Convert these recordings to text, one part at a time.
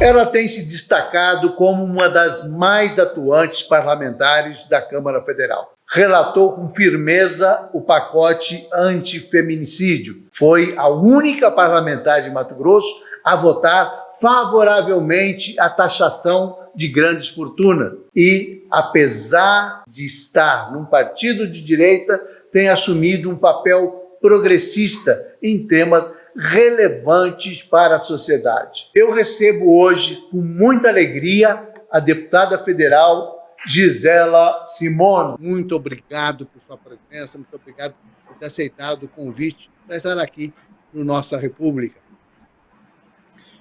Ela tem se destacado como uma das mais atuantes parlamentares da Câmara Federal. Relatou com firmeza o pacote antifeminicídio. Foi a única parlamentar de Mato Grosso a votar favoravelmente à taxação de grandes fortunas. E, apesar de estar num partido de direita, tem assumido um papel progressista em temas relevantes para a sociedade. Eu recebo hoje, com muita alegria, a deputada federal Gisela Simone. Muito obrigado por sua presença, muito obrigado por ter aceitado o convite para estar aqui no Nossa República.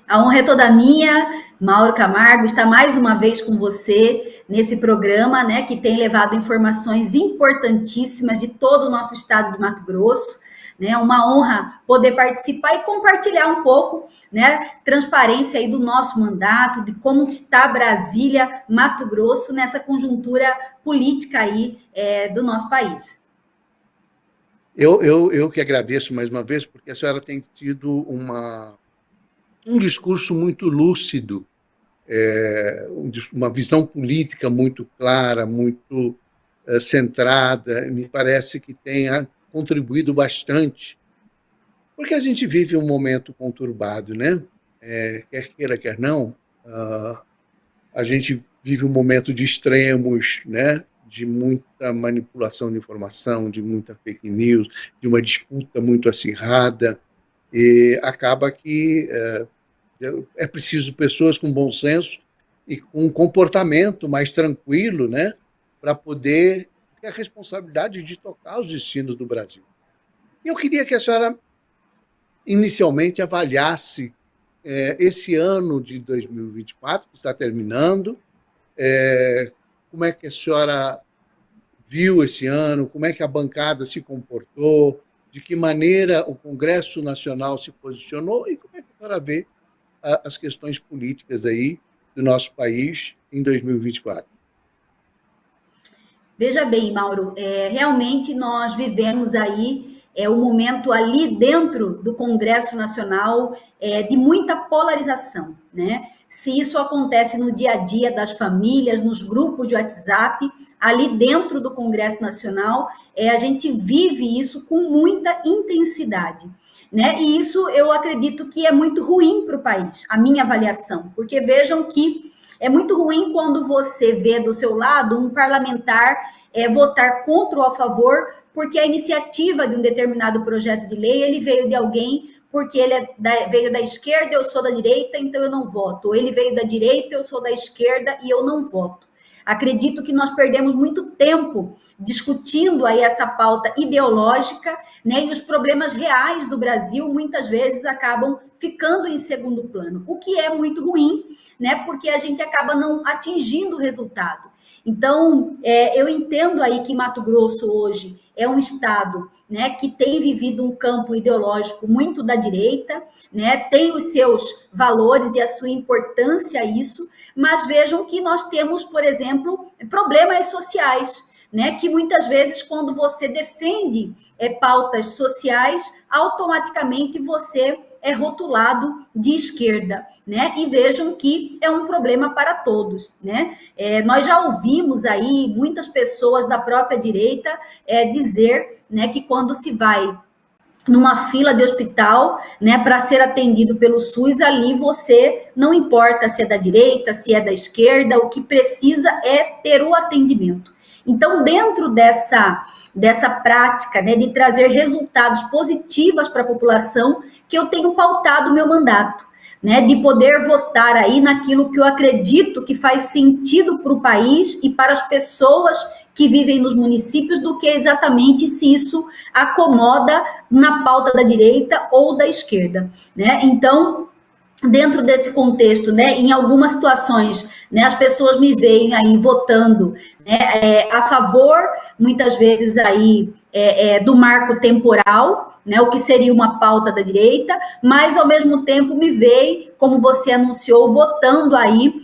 A honra é toda minha, Mauro Camargo, está mais uma vez com você nesse programa, né, que tem levado informações importantíssimas de todo o nosso estado de Mato Grosso. Né, uma honra poder participar e compartilhar um pouco, né, transparência aí do nosso mandato, de como está Brasília, Mato Grosso, nessa conjuntura política aí do nosso país. Eu que agradeço mais uma vez, porque a senhora tem tido um discurso muito lúcido, uma visão política muito clara, muito centrada, me parece que tenha contribuído bastante, porque a gente vive um momento conturbado, né? Quer queira, quer não, a gente vive um momento de extremos, né? De muita manipulação de informação, de muita fake news, de uma disputa muito acirrada, e acaba que é preciso pessoas com bom senso e com um comportamento mais tranquilo, né? Para poder ter a responsabilidade de tocar os destinos do Brasil. Eu queria que a senhora, inicialmente, avaliasse esse ano de 2024, que está terminando, como é que a senhora viu esse ano, como é que a bancada se comportou, de que maneira o Congresso Nacional se posicionou e como é que a senhora vê as questões políticas aí do nosso país em 2024. Veja bem, Mauro, realmente nós vivemos aí um momento ali dentro do Congresso Nacional de muita polarização, né? Se isso acontece no dia a dia das famílias, nos grupos de WhatsApp, ali dentro do Congresso Nacional, a gente vive isso com muita intensidade, né? E isso eu acredito que é muito ruim para o país, a minha avaliação, porque vejam que é muito ruim quando você vê do seu lado um parlamentar votar contra ou a favor, porque a iniciativa de um determinado projeto de lei, ele veio de alguém porque ele veio da esquerda, eu sou da direita, então eu não voto. Ou ele veio da direita, eu sou da esquerda e eu não voto. Acredito que nós perdemos muito tempo discutindo aí essa pauta ideológica, né? E os problemas reais do Brasil muitas vezes acabam ficando em segundo plano, o que é muito ruim, né? Porque a gente acaba não atingindo o resultado. Então, eu entendo aí que Mato Grosso hoje é um estado, né, que tem vivido um campo ideológico muito da direita, né, tem os seus valores e a sua importância a isso, mas vejam que nós temos, por exemplo, problemas sociais, né, que muitas vezes quando você defende pautas sociais, automaticamente você é rotulado de esquerda, né? E vejam que é um problema para todos, né? Nós já ouvimos aí muitas pessoas da própria direita dizer, né, que quando se vai numa fila de hospital, né, para ser atendido pelo SUS, ali você não importa se é da direita, se é da esquerda, o que precisa é ter o atendimento. Então, dentro dessa prática, né, de trazer resultados positivos para a população, que eu tenho pautado o meu mandato, né, de poder votar aí naquilo que eu acredito que faz sentido para o país e para as pessoas que vivem nos municípios, do que exatamente se isso acomoda na pauta da direita ou da esquerda, né? Então, dentro desse contexto, né, em algumas situações, né, as pessoas me veem aí votando, né, a favor, muitas vezes aí do marco temporal, né, o que seria uma pauta da direita, mas, ao mesmo tempo, me veio, como você anunciou, votando aí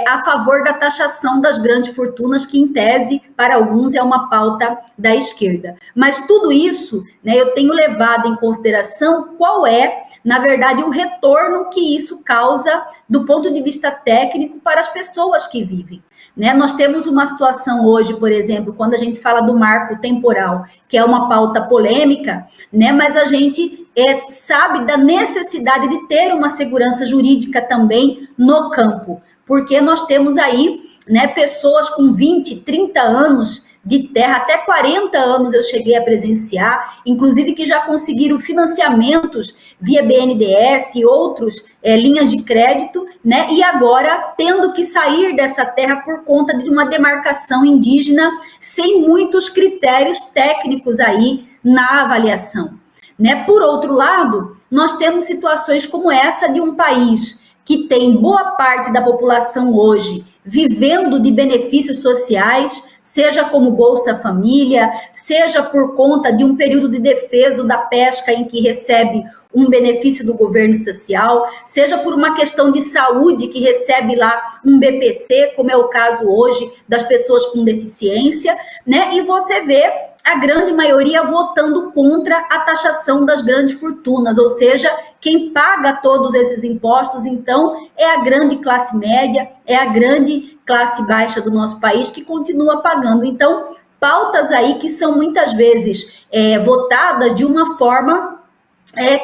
a favor da taxação das grandes fortunas, que, em tese, para alguns, é uma pauta da esquerda. Mas tudo isso, né, eu tenho levado em consideração qual é, na verdade, o retorno que isso causa do ponto de vista técnico para as pessoas que vivem. Né? Nós temos uma situação hoje, por exemplo, quando a gente fala do marco temporal, que é uma pauta polêmica, né? Mas a gente sabe da necessidade de ter uma segurança jurídica também no campo, porque nós temos aí, né, pessoas com 20, 30 anos de terra, até 40 anos eu cheguei a presenciar, inclusive que já conseguiram financiamentos via BNDES e outros linhas de crédito, né? E agora tendo que sair dessa terra por conta de uma demarcação indígena sem muitos critérios técnicos aí na avaliação. Né? Por outro lado, nós temos situações como essa de um país que tem boa parte da população hoje vivendo de benefícios sociais, seja como Bolsa Família, seja por conta de um período de defeso da pesca em que recebe um benefício do governo social, seja por uma questão de saúde que recebe lá um BPC, como é o caso hoje das pessoas com deficiência, né? E você vê a grande maioria votando contra a taxação das grandes fortunas, ou seja, quem paga todos esses impostos, então, é a grande classe média, é a grande classe baixa do nosso país que continua pagando. Então, pautas aí que são muitas vezes votadas de uma forma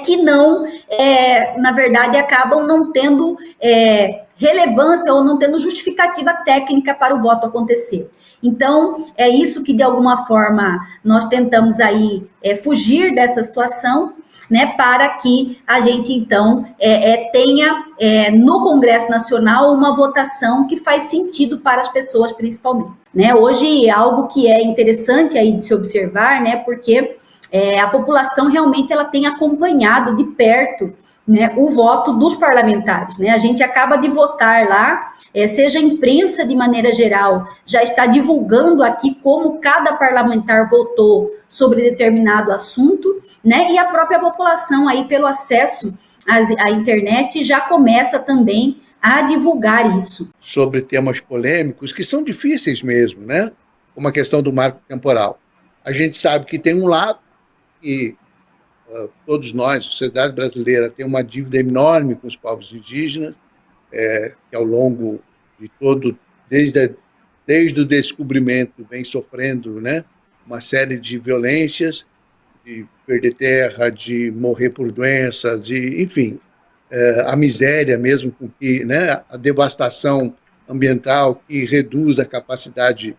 que não, na verdade, acabam não tendo relevância ou não tendo justificativa técnica para o voto acontecer. Então, é isso que, de alguma forma, nós tentamos aí fugir dessa situação, né, para que a gente, então, tenha no Congresso Nacional uma votação que faz sentido para as pessoas, principalmente. Né? Hoje, algo que é interessante aí de se observar, né, porque a população realmente ela tem acompanhado de perto, né, o voto dos parlamentares. Né? A gente acaba de votar lá, seja a imprensa de maneira geral, já está divulgando aqui como cada parlamentar votou sobre determinado assunto, né? E a própria população aí pelo acesso à internet já começa também a divulgar isso. Sobre temas polêmicos que são difíceis mesmo, né? Como a questão do marco temporal. A gente sabe que tem um lado que todos nós, a sociedade brasileira, tem uma dívida enorme com os povos indígenas, que ao longo de desde o descobrimento, vem sofrendo, né, uma série de violências, de perder terra, de morrer por doenças, enfim, a miséria mesmo, com que, né, a devastação ambiental que reduz a capacidade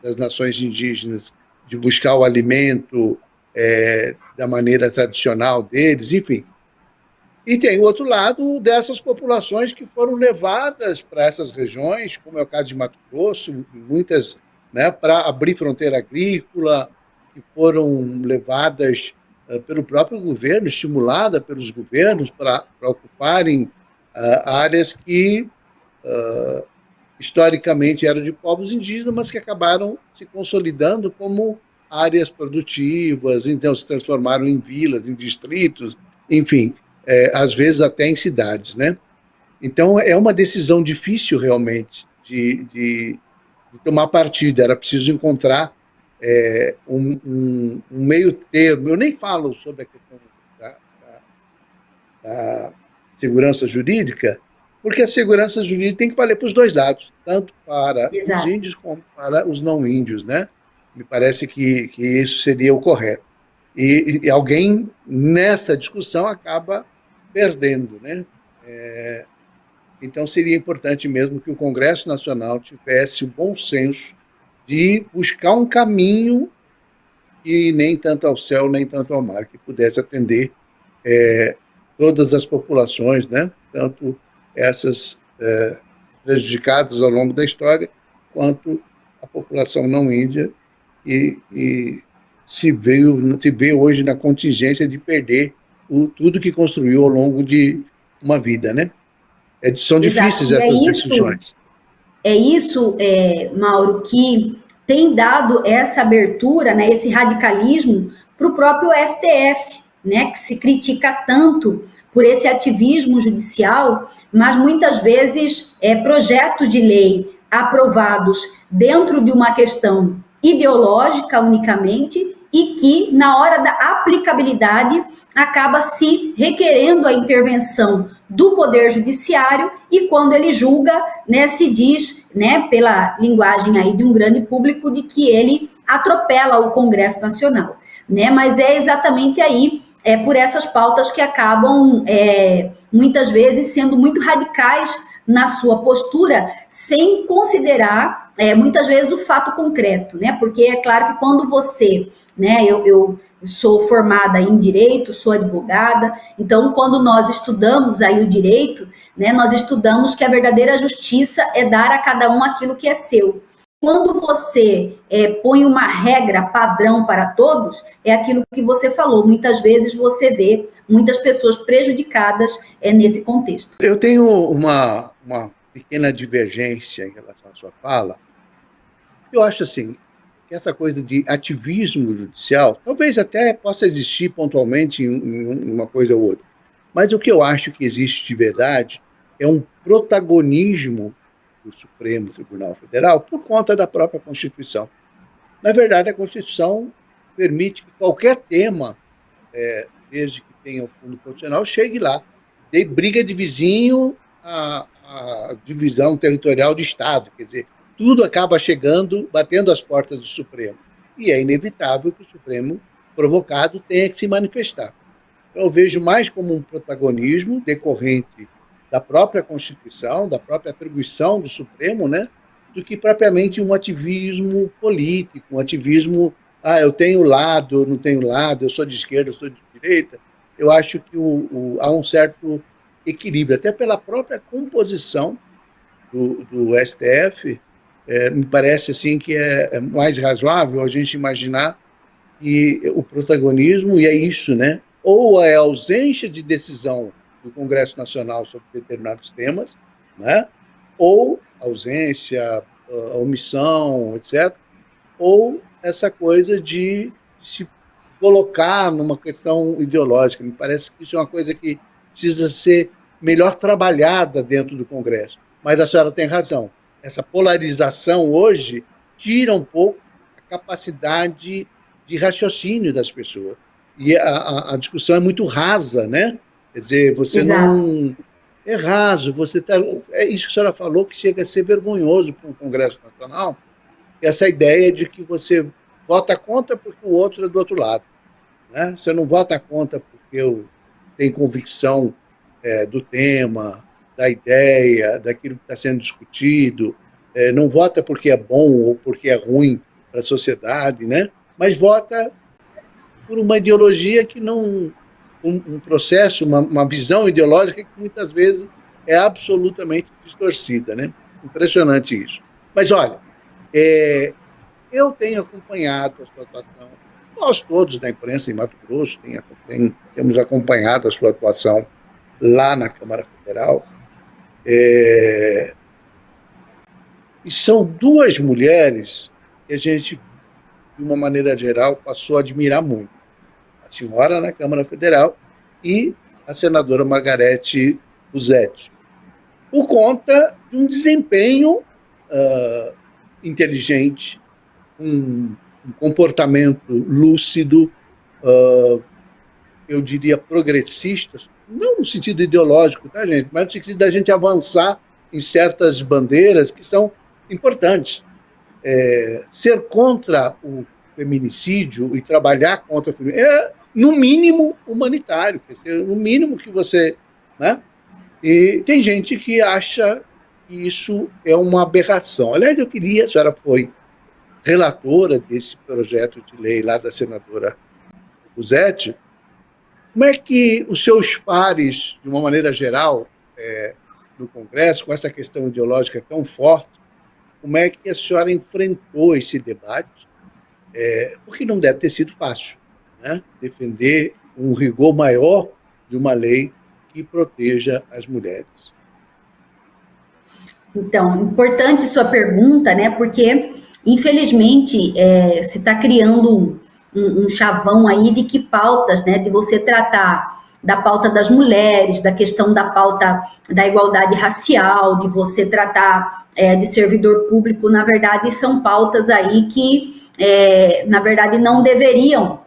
das nações indígenas de buscar o alimento da maneira tradicional deles, enfim. E tem o outro lado dessas populações que foram levadas para essas regiões, como é o caso de Mato Grosso, muitas, né, para abrir fronteira agrícola, que foram levadas pelo próprio governo, estimulada pelos governos para ocuparem áreas que historicamente eram de povos indígenas, mas que acabaram se consolidando como áreas produtivas, então se transformaram em vilas, em distritos, enfim, às vezes até em cidades, né? Então é uma decisão difícil realmente de tomar partido. Era preciso encontrar um meio termo. Eu nem falo sobre a questão da segurança jurídica, porque a segurança jurídica tem que valer para os dois lados, tanto para os índios como para os não índios, né? Me parece que isso seria o correto. E alguém, nessa discussão, acaba perdendo, né? Então, seria importante mesmo que o Congresso Nacional tivesse o bom senso de buscar um caminho que nem tanto ao céu, nem tanto ao mar, que pudesse atender todas as populações, né? Tanto essas prejudicadas ao longo da história, quanto a população não índia, e se vê hoje na contingência de perder tudo que construiu ao longo de uma vida, né? São difíceis essas decisões. É isso, Mauro, que tem dado essa abertura, né, esse radicalismo para o próprio STF, né, que se critica tanto por esse ativismo judicial, mas muitas vezes projetos de lei aprovados dentro de uma questão ideológica unicamente e que, na hora da aplicabilidade, acaba se requerendo a intervenção do Poder Judiciário e quando ele julga, né, se diz, né, pela linguagem aí de um grande público, de que ele atropela o Congresso Nacional, né? Mas é exatamente aí, por essas pautas que acabam, muitas vezes, sendo muito radicais na sua postura, sem considerar, muitas vezes, o fato concreto, né? Porque é claro que quando você, né, eu sou formada em direito, sou advogada, então quando nós estudamos aí o direito, né, nós estudamos que a verdadeira justiça é dar a cada um aquilo que é seu. Quando você põe uma regra padrão para todos, é aquilo que você falou. Muitas vezes você vê muitas pessoas prejudicadas nesse contexto. Eu tenho uma pequena divergência em relação à sua fala. Eu acho assim, que essa coisa de ativismo judicial, talvez até possa existir pontualmente em uma coisa ou outra, mas o que eu acho que existe de verdade é um protagonismo do Supremo Tribunal Federal por conta da própria Constituição. Na verdade, a Constituição permite que qualquer tema, desde que tenha o fundo constitucional, chegue lá. De briga de vizinho a divisão territorial do Estado. Quer dizer, tudo acaba chegando, batendo as portas do Supremo. E é inevitável que o Supremo, provocado, tenha que se manifestar. Então, eu vejo mais como um protagonismo decorrente da própria Constituição, da própria atribuição do Supremo, né, do que propriamente um ativismo político, um ativismo, eu tenho lado, eu não tenho lado, eu sou de esquerda, eu sou de direita. Eu acho que há um certo equilíbrio, até pela própria composição do STF, me parece assim que é mais razoável a gente imaginar que o protagonismo, e é isso, né, ou é a ausência de decisão do Congresso Nacional sobre determinados temas, né, ou ausência, a omissão, etc., ou essa coisa de se colocar numa questão ideológica. Me parece que isso é uma coisa que precisa ser melhor trabalhada dentro do Congresso. Mas a senhora tem razão. Essa polarização hoje tira um pouco a capacidade de raciocínio das pessoas. E a discussão é muito rasa, né? Quer dizer, você Exato. não... É raso, você tá... É isso que a senhora falou, que chega a ser vergonhoso para um Congresso Nacional, essa ideia de que você vota contra porque o outro é do outro lado, né? Você não vota contra porque eu tenho convicção do tema, da ideia, daquilo que está sendo discutido, não vota porque é bom ou porque é ruim para a sociedade, né? Mas vota por uma ideologia que não... um processo, uma visão ideológica que muitas vezes é absolutamente distorcida, né? Impressionante isso. Mas, olha, eu tenho acompanhado a sua atuação, nós todos da imprensa em Mato Grosso temos acompanhado a sua atuação lá na Câmara Federal, e são duas mulheres que a gente, de uma maneira geral, passou a admirar muito. A senhora na Câmara Federal e a senadora Margarete Guzzetti, por conta de um desempenho inteligente, um comportamento lúcido, eu diria progressista, não no sentido ideológico, tá, gente, mas no sentido da gente avançar em certas bandeiras que são importantes. Ser contra o feminicídio e trabalhar contra o feminicídio é, no mínimo, humanitário, quer dizer, no mínimo que você... né? E tem gente que acha que isso é uma aberração. Aliás, a senhora foi relatora desse projeto de lei lá da senadora Guzzetti. Como é que os seus pares, de uma maneira geral, no Congresso, com essa questão ideológica tão forte, como é que a senhora enfrentou esse debate? Porque não deve ter sido fácil, né? Defender um rigor maior de uma lei que proteja as mulheres. Então, importante sua pergunta, né? Porque Infelizmente, se está criando um chavão aí de que pautas, né, de você tratar da pauta das mulheres, da questão da pauta da igualdade racial, de você tratar de servidor público, na verdade, são pautas aí que, na verdade, não deveriam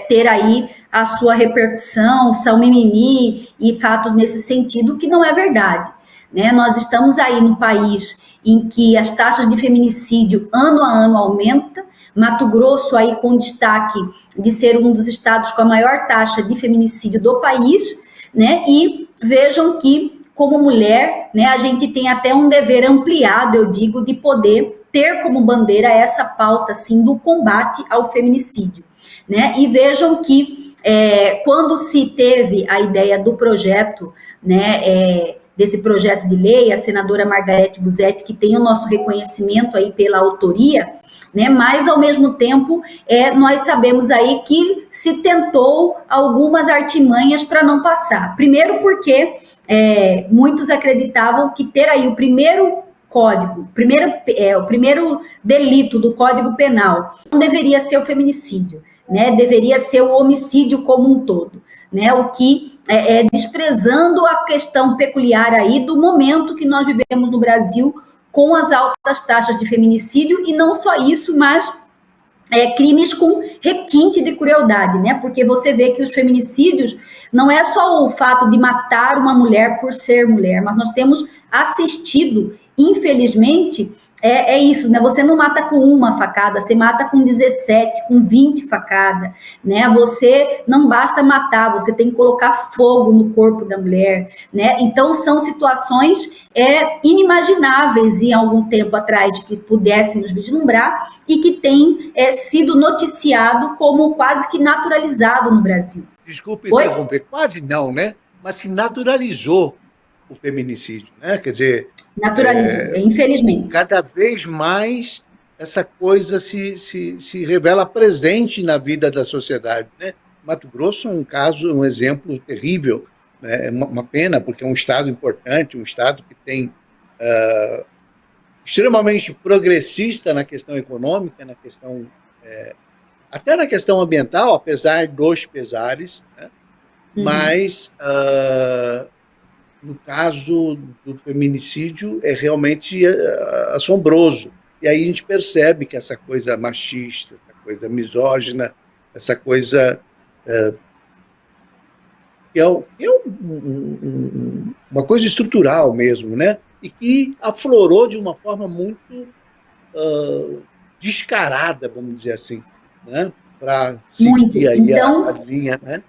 ter aí a sua repercussão, são mimimi e fatos nesse sentido, que não é verdade. Né? Nós estamos aí no país em que as taxas de feminicídio ano a ano aumentam, Mato Grosso aí com destaque de ser um dos estados com a maior taxa de feminicídio do país, né? E vejam que, como mulher, né, a gente tem até um dever ampliado, eu digo, de poder ter como bandeira essa pauta, assim, do combate ao feminicídio, né? E vejam que quando se teve a ideia do projeto, né, desse projeto de lei, a senadora Margarete Busetti, que tem o nosso reconhecimento aí pela autoria, né, mas ao mesmo tempo nós sabemos aí que se tentou algumas artimanhas para não passar. Primeiro porque muitos acreditavam que ter aí o primeiro código, o primeiro delito do Código Penal não deveria ser o feminicídio, né? Deveria ser o homicídio como um todo, né? O que desprezando a questão peculiar aí do momento que nós vivemos no Brasil com as altas taxas de feminicídio, e não só isso, mas crimes com requinte de crueldade, né? Porque você vê que os feminicídios não é só o fato de matar uma mulher por ser mulher, mas nós temos assistido, infelizmente, isso, né? Você não mata com uma facada, você mata com 17, com 20 facadas, né? Você não basta matar, você tem que colocar fogo no corpo da mulher, né? Então, são situações inimagináveis em algum tempo atrás, de que pudéssemos vislumbrar, e que tem sido noticiado como quase que naturalizado no Brasil. Desculpe interromper, quase não, né? Mas se naturalizou o feminicídio, né? Quer dizer, naturalizou, infelizmente. Cada vez mais essa coisa se revela presente na vida da sociedade, né? Mato Grosso é um exemplo terrível, né? É uma pena, porque é um estado importante, um estado que tem extremamente progressista na questão econômica, na questão até na questão ambiental, apesar dos pesares, né? Mas no caso do feminicídio é realmente assombroso. E aí a gente percebe que essa coisa machista, essa coisa misógina, essa coisa que é uma coisa estrutural mesmo, né? E que aflorou de uma forma muito descarada, vamos dizer assim, né? Para seguir aí então, a linha, né?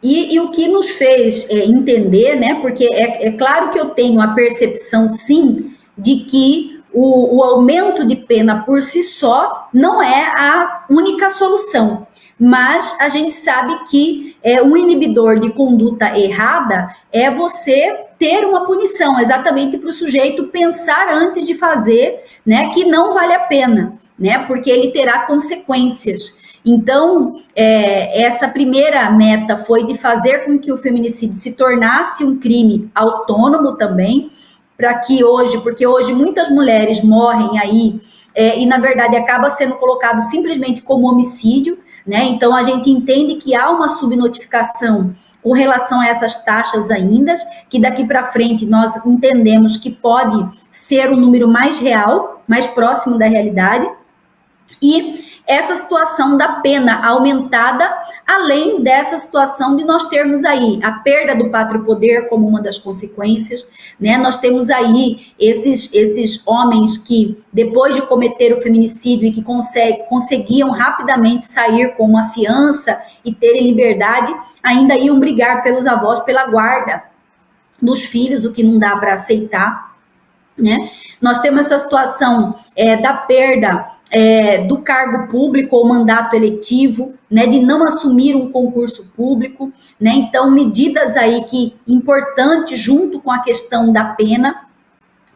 E o que nos fez entender, né? Porque é claro que eu tenho a percepção, sim, de que o aumento de pena por si só não é a única solução. Mas a gente sabe que um inibidor de conduta errada é você ter uma punição, exatamente para o sujeito pensar antes de fazer, né? Que não vale a pena, né? Porque ele terá consequências. Então, essa primeira meta foi de fazer com que o feminicídio se tornasse um crime autônomo também, para que porque hoje muitas mulheres morrem aí, e na verdade acaba sendo colocado simplesmente como homicídio, né? Então, a gente entende que há uma subnotificação com relação a essas taxas ainda, que daqui para frente nós entendemos que pode ser um número mais real, mais próximo da realidade, e essa situação da pena aumentada, além dessa situação de nós termos aí a perda do pátrio poder como uma das consequências, né? Nós temos aí esses homens que, depois de cometer o feminicídio e que conseguiam rapidamente sair com uma fiança e terem liberdade, ainda iam brigar pelos avós pela guarda dos filhos, o que não dá para aceitar, né? Nós temos essa situação da perda do cargo público ou mandato eletivo, né, de não assumir um concurso público, né? Então, medidas aí que importantes junto com a questão da pena,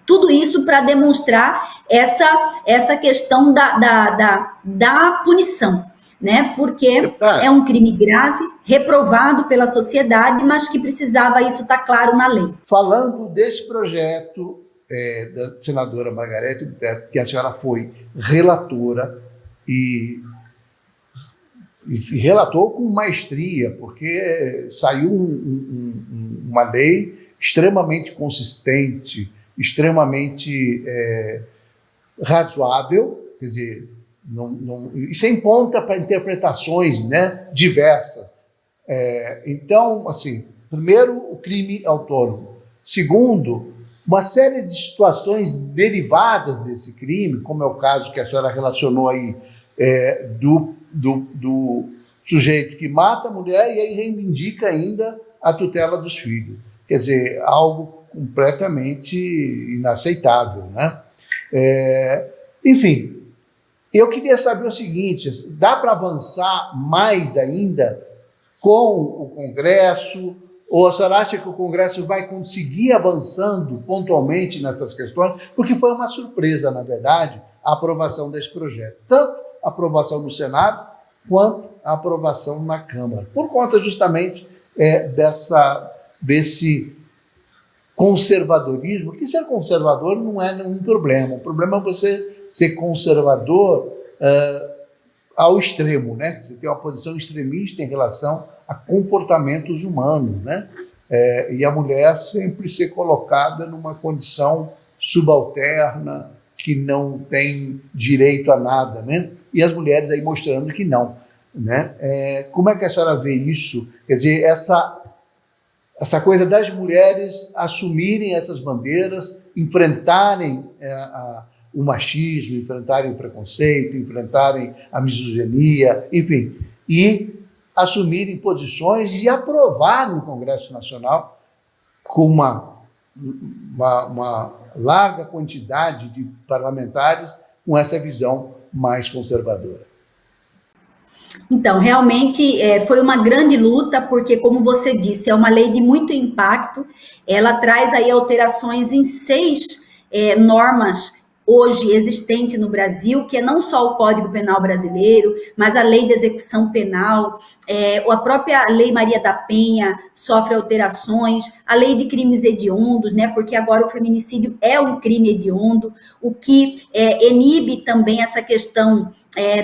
tudo isso para demonstrar essa questão da punição, né? Porque é um crime grave, reprovado pela sociedade, mas que precisava isso estar claro na lei. Falando desse projeto da senadora Margarete Duterto, que a senhora foi relatora e relatou com maestria, porque saiu uma lei extremamente consistente, extremamente razoável, quer dizer, e sem ponta para interpretações, né, diversas. Então, assim, primeiro, o crime autônomo. Segundo, uma série de situações derivadas desse crime, como é o caso que a senhora relacionou aí, do sujeito que mata a mulher e aí reivindica ainda a tutela dos filhos. Quer dizer, algo completamente inaceitável, né? Enfim, eu queria saber o seguinte, dá para avançar mais ainda com o Congresso, ou a senhora acha que o Congresso vai conseguir avançando pontualmente nessas questões? Porque foi uma surpresa, na verdade, a aprovação desse projeto. Tanto a aprovação no Senado, quanto a aprovação na Câmara. Por conta justamente desse conservadorismo, que ser conservador não é nenhum problema. O problema é você ser conservador ao extremo, né? Você tem uma posição extremista em relação a comportamentos humanos, né? E a mulher sempre ser colocada numa condição subalterna, que não tem direito a nada, né? E as mulheres aí mostrando que não, né? Como é que a senhora vê isso? Quer dizer, essa coisa das mulheres assumirem essas bandeiras, enfrentarem o machismo, enfrentarem o preconceito, enfrentarem a misoginia, enfim, e assumirem posições e aprovar no Congresso Nacional com uma larga quantidade de parlamentares com essa visão mais conservadora. Então, realmente foi uma grande luta, porque, como você disse, é uma lei de muito impacto. Ela traz aí alterações em 6 normas hoje existente no Brasil, que é não só o Código Penal brasileiro, mas a Lei de Execução Penal, a própria Lei Maria da Penha sofre alterações, a Lei de Crimes Hediondos, né, porque agora o feminicídio é um crime hediondo, o que inibe também essa questão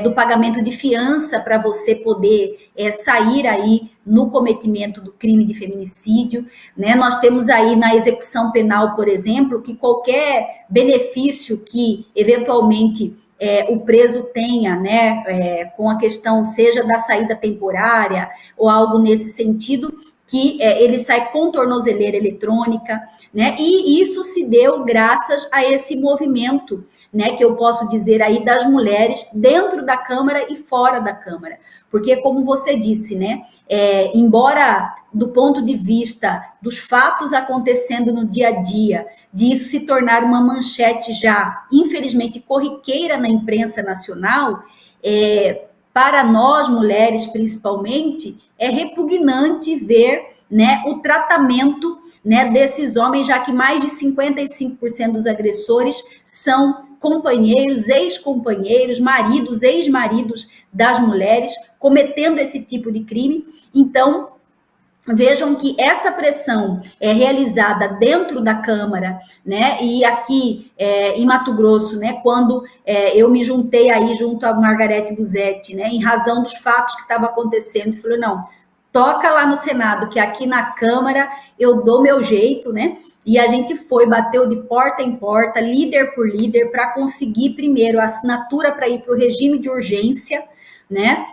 do pagamento de fiança para você poder sair aí no cometimento do crime de feminicídio, né? Nós temos aí na execução penal, por exemplo, que qualquer benefício que eventualmente o preso tenha, né, com a questão seja da saída temporária ou algo nesse sentido, que ele sai com tornozeleira eletrônica, né? E isso se deu graças a esse movimento, né, que eu posso dizer aí das mulheres dentro da Câmara e fora da Câmara. Porque, como você disse, né, embora do ponto de vista dos fatos acontecendo no dia a dia, disso se tornar uma manchete já, infelizmente, corriqueira na imprensa nacional, para nós, mulheres, principalmente, é repugnante ver, né, o tratamento, né, desses homens, já que mais de 55% dos agressores são companheiros, ex-companheiros, maridos, ex-maridos das mulheres, cometendo esse tipo de crime. Então, vejam que essa pressão é realizada dentro da Câmara, né? E aqui em Mato Grosso, né? Quando eu me juntei aí junto a Margarete Busetti, né? Em razão dos fatos que estavam acontecendo, falou, não, toca lá no Senado, que aqui na Câmara eu dou meu jeito, né? E a gente bateu de porta em porta, líder por líder, para conseguir primeiro a assinatura para ir para o regime de urgência, né?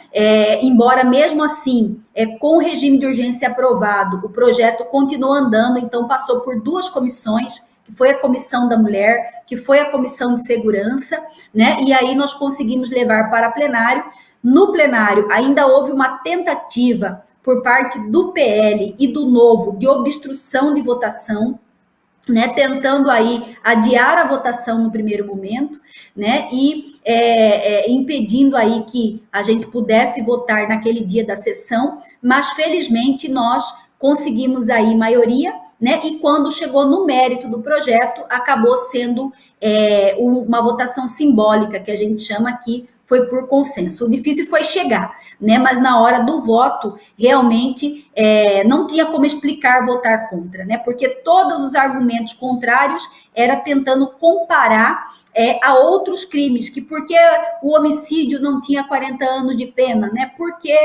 Embora mesmo assim, com o regime de urgência aprovado, o projeto continuou andando, então passou por 2 comissões, que foi a Comissão da Mulher, que foi a Comissão de Segurança, né? E aí nós conseguimos levar para plenário. No plenário ainda houve uma tentativa por parte do PL e do Novo de obstrução de votação, né, tentando aí adiar a votação no primeiro momento, né, e impedindo aí que a gente pudesse votar naquele dia da sessão, mas felizmente nós conseguimos aí maioria, né, e quando chegou no mérito do projeto, acabou sendo uma votação simbólica, que a gente chama aqui, foi por consenso. O difícil foi chegar, né? Mas na hora do voto, realmente não tinha como explicar votar contra, né? Porque todos os argumentos contrários era tentando comparar a outros crimes, que porque o homicídio não tinha 40 anos de pena, né? Porque,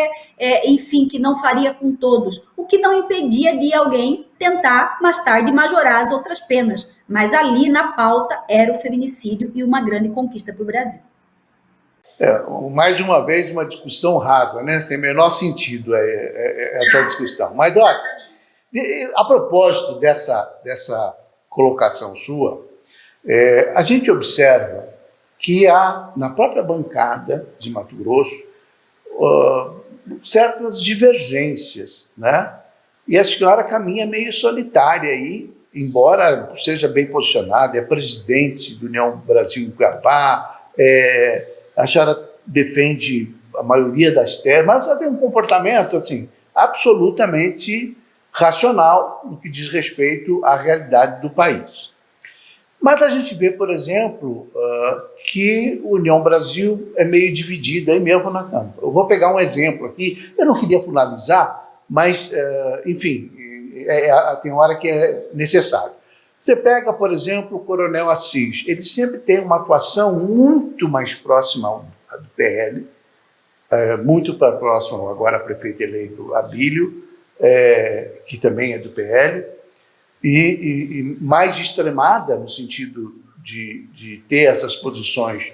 enfim, que não faria com todos, o que não impedia de alguém tentar, mais tarde, majorar as outras penas. Mas ali, na pauta, era o feminicídio e uma grande conquista para o Brasil. Mais uma vez, uma discussão rasa, né? Sem menor sentido essa discussão. Mas, olha, a propósito dessa colocação sua, a gente observa que há, na própria bancada de Mato Grosso, certas divergências, né? E a senhora caminha meio solitária aí, embora seja bem posicionada, é presidente do União Brasil em Cuiabá, a senhora defende a maioria das teses, mas ela tem um comportamento assim, absolutamente racional no que diz respeito à realidade do país. Mas a gente vê, por exemplo, que a União Brasil é meio dividida aí mesmo na Câmara. Eu vou pegar um exemplo aqui, eu não queria finalizar, mas, enfim, tem hora que é necessário. Você pega, por exemplo, o Coronel Assis, ele sempre tem uma atuação muito mais próxima do PL, muito próximo agora ao prefeito eleito Abílio, que também é do PL, e mais extremada no sentido de ter essas posições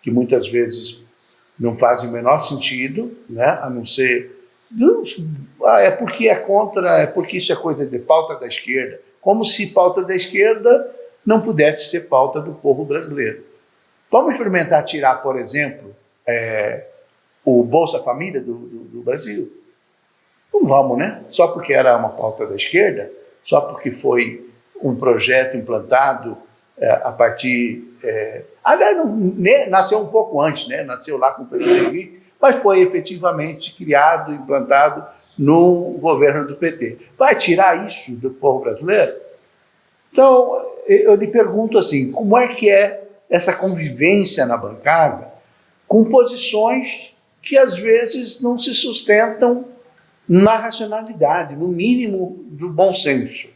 que muitas vezes não fazem o menor sentido, né? A não ser é porque é contra, é porque isso é coisa de pauta da esquerda, como se pauta da esquerda não pudesse ser pauta do povo brasileiro. Vamos experimentar tirar, por exemplo, o Bolsa Família do Brasil? Não vamos, né? Só porque era uma pauta da esquerda, só porque foi um projeto implantado a partir... aliás, nasceu um pouco antes, né? Nasceu lá com o Fernando Henrique, mas foi efetivamente criado, implantado no governo do PT. Vai tirar isso do povo brasileiro? Então, eu lhe pergunto assim, como é que é essa convivência na bancada com posições que às vezes não se sustentam na racionalidade, no mínimo do bom senso?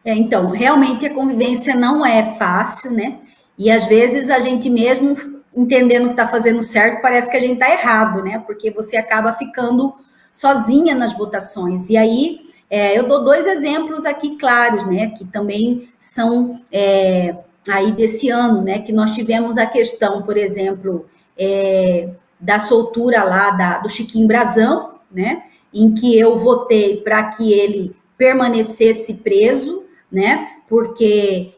Então, realmente a convivência não é fácil, né? E às vezes a gente mesmo entendendo que está fazendo certo, parece que a gente está errado, né? Porque você acaba ficando sozinha nas votações. E aí, eu dou dois exemplos aqui claros, né? Que também são aí desse ano, né? Que nós tivemos a questão, por exemplo, da soltura lá do Chiquinho Brazão, né? Em que eu votei para que ele permanecesse preso, né? Porque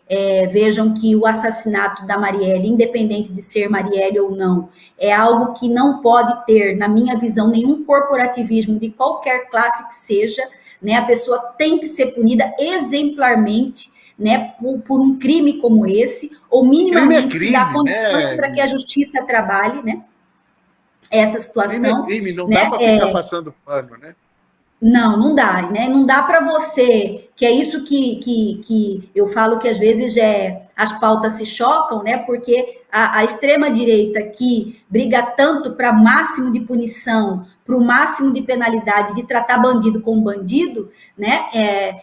vejam que o assassinato da Marielle, independente de ser Marielle ou não, é algo que não pode ter, na minha visão, nenhum corporativismo de qualquer classe que seja, né? A pessoa tem que ser punida exemplarmente, né, por um crime como esse, ou minimamente se dar condições, né, para que a justiça trabalhe, né? Essa situação. Crime, não né? Dá para ficar passando pano, né? Não dá, né? Não dá para você, que é isso que eu falo que às vezes as pautas se chocam, né? Porque a extrema-direita que briga tanto para máximo de punição, para o máximo de penalidade, de tratar bandido como bandido, né?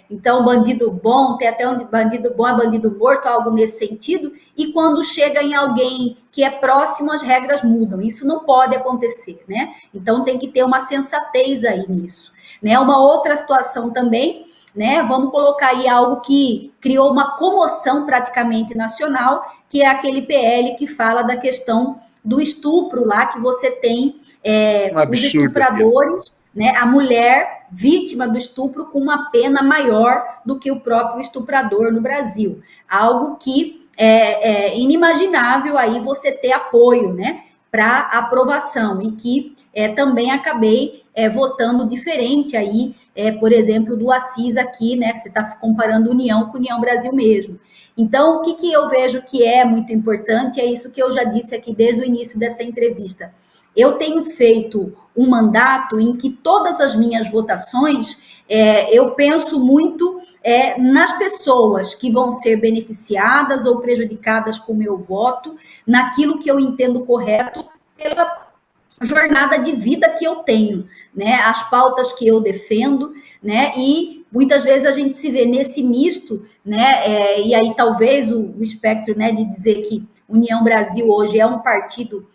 Então, bandido bom, tem até onde bandido bom é bandido morto, algo nesse sentido, e quando chega em alguém que é próximo, as regras mudam. Isso não pode acontecer, né? Então, tem que ter uma sensatez aí nisso. Né? Uma outra situação também, né? Vamos colocar aí algo que criou uma comoção praticamente nacional, que é aquele PL que fala da questão do estupro lá, que você tem os estupradores, né? A mulher vítima do estupro com uma pena maior do que o próprio estuprador no Brasil. Algo que é inimaginável aí você ter apoio, né? Para aprovação, e que também acabei votando diferente aí, por exemplo, do Assis aqui, né, que você está comparando União com União Brasil mesmo. Então, o que eu vejo que é muito importante é isso que eu já disse aqui desde o início dessa entrevista. Eu tenho feito um mandato em que todas as minhas votações, eu penso muito nas pessoas que vão ser beneficiadas ou prejudicadas com o meu voto, naquilo que eu entendo correto pela jornada de vida que eu tenho, né? As pautas que eu defendo, né? E muitas vezes a gente se vê nesse misto, né? E aí talvez o espectro, né, de dizer que União Brasil hoje é um partido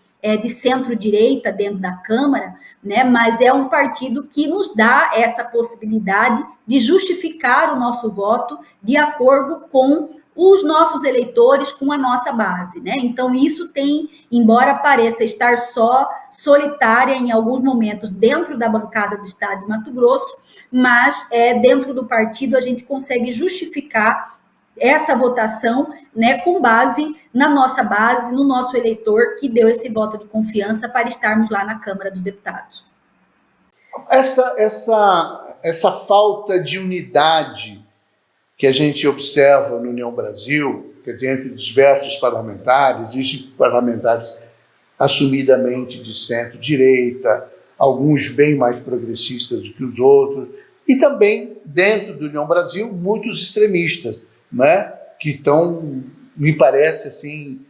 de centro-direita dentro da Câmara, né? Mas é um partido que nos dá essa possibilidade de justificar o nosso voto de acordo com os nossos eleitores, com a nossa base, né? Então, isso tem, embora pareça estar só, solitária em alguns momentos dentro da bancada do Estado de Mato Grosso, mas dentro do partido a gente consegue justificar essa votação, né, com base na nossa base, no nosso eleitor que deu esse voto de confiança para estarmos lá na Câmara dos Deputados. Essa falta de unidade que a gente observa no União Brasil, quer dizer, entre diversos parlamentares, existem parlamentares assumidamente de centro-direita, alguns bem mais progressistas do que os outros, e também, dentro do União Brasil, muitos extremistas, né, que estão, me parece assim,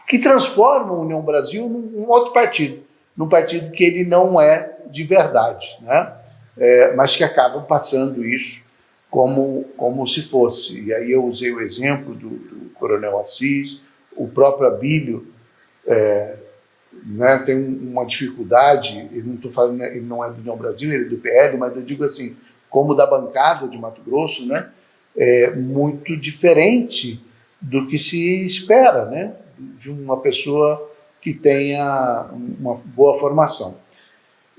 que transformam a União Brasil num outro partido, num partido que ele não é de verdade, né, mas que acabam passando isso como se fosse. E aí eu usei o exemplo do Coronel Assis, o próprio Abílio, né, tem uma dificuldade, ele não é do União Brasil, ele é do PL, mas eu digo assim, como da bancada de Mato Grosso, né, muito diferente do que se espera, né, de uma pessoa que tenha uma boa formação.